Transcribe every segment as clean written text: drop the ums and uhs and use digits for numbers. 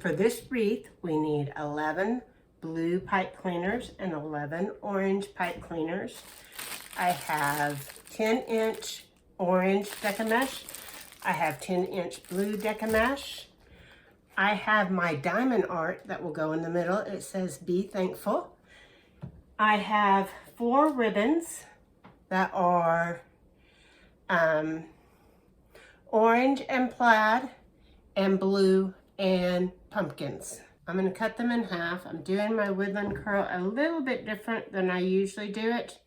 For this wreath, we need 11 blue pipe cleaners and 11 orange pipe cleaners. I have 10-inch orange decamesh. I have 10-inch blue decamesh. I have my diamond art that will go in the middle. It says, "Be Thankful." I have 4 ribbons that are orange and plaid and blue and pumpkins. I'm going to cut them in half. I'm doing my woodland curl a little bit different than I usually do it.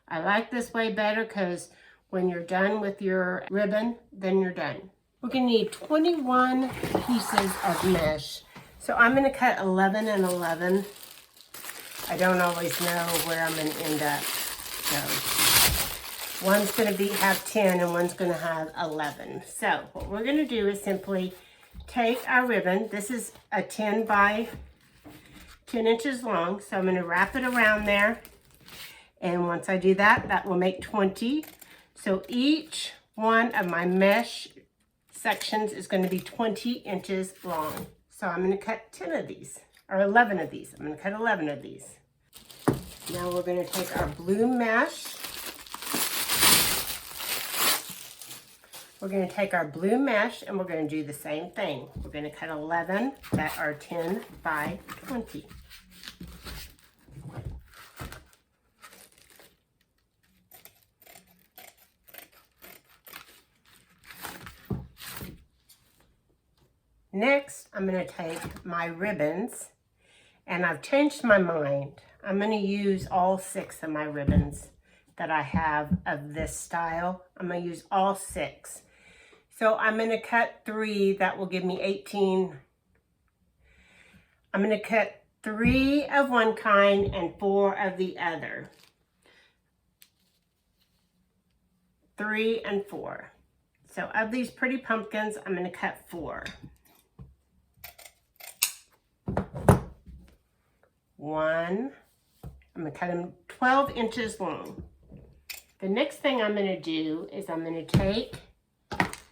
I like this way better because when you're done with your ribbon, then you're done. We're going to need 21 pieces of mesh. So I'm going to cut 11 and 11. I don't always know where I'm going to end up. So one's going to have 10 and one's going to have 11. So what we're going to do is simply take our ribbon. This is a 10 by 10 inches long. So I'm going to wrap it around there. And once I do that, that will make 20. So each one of my mesh sections is going to be 20 inches long. So I'm going to cut 10 of these, or 11 of these. I'm going to cut 11 of these. Now we're going to take our blue mesh. We're going to take our blue mesh and we're going to do the same thing. We're going to cut 11 that are 10 by 20. Next, I'm going to take my ribbons, and I've changed my mind. I'm going to use all 6 of my ribbons that I have of this style. I'm going to use all 6. So I'm going to cut 3, that will give me 18. I'm going to cut 3 of one kind and 4 of the other. 3 and 4. So of these pretty pumpkins, I'm going to cut 4. 1. I'm going to cut them 12 inches long. The next thing I'm going to do is I'm going to take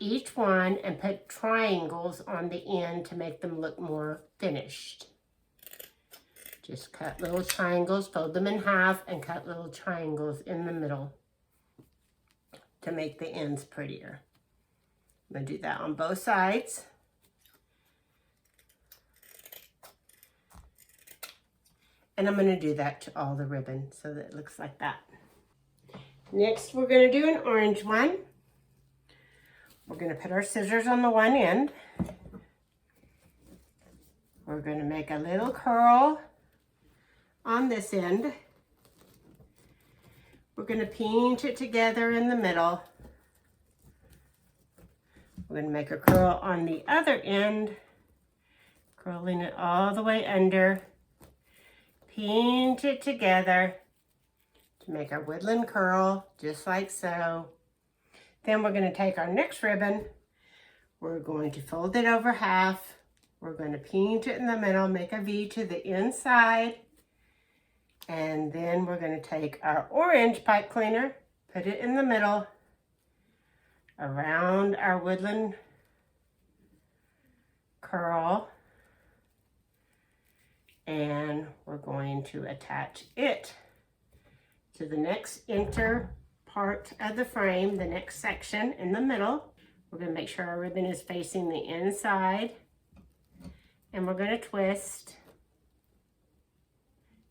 each one and put triangles on the end to make them look more finished. Just cut little triangles, fold them in half, and cut little triangles in the middle to make the ends prettier. I'm going to do that on both sides. And I'm going to do that to all the ribbon so that it looks like that. Next, we're going to do an orange one. We're going to put our scissors on the one end. We're going to make a little curl on this end. We're going to pinch it together in the middle. We're going to make a curl on the other end, curling it all the way under. Pinch it together to make our woodland curl, just like so. Then we're going to take our next ribbon. We're going to fold it over half. We're going to pinch it in the middle, make a V to the inside. And then we're going to take our orange pipe cleaner, put it in the middle, around our woodland curl. And we're going to attach it to the next inner part of the frame, the next section in the middle. We're going to make sure our ribbon is facing the inside, and we're going to twist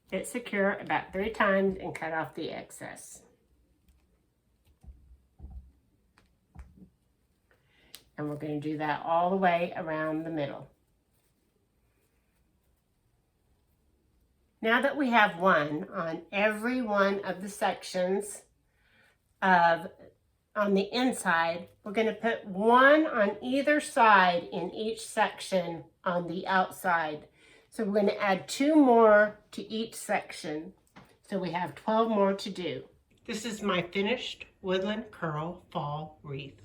it secure about 3 times and cut off the excess. And we're going to do that all the way around the middle. Now that we have one on every one of the sections on the inside, we're going to put one on either side in each section on the outside. So we're going to add 2 more to each section. So we have 12 more to do. This is my finished woodland curl fall wreath.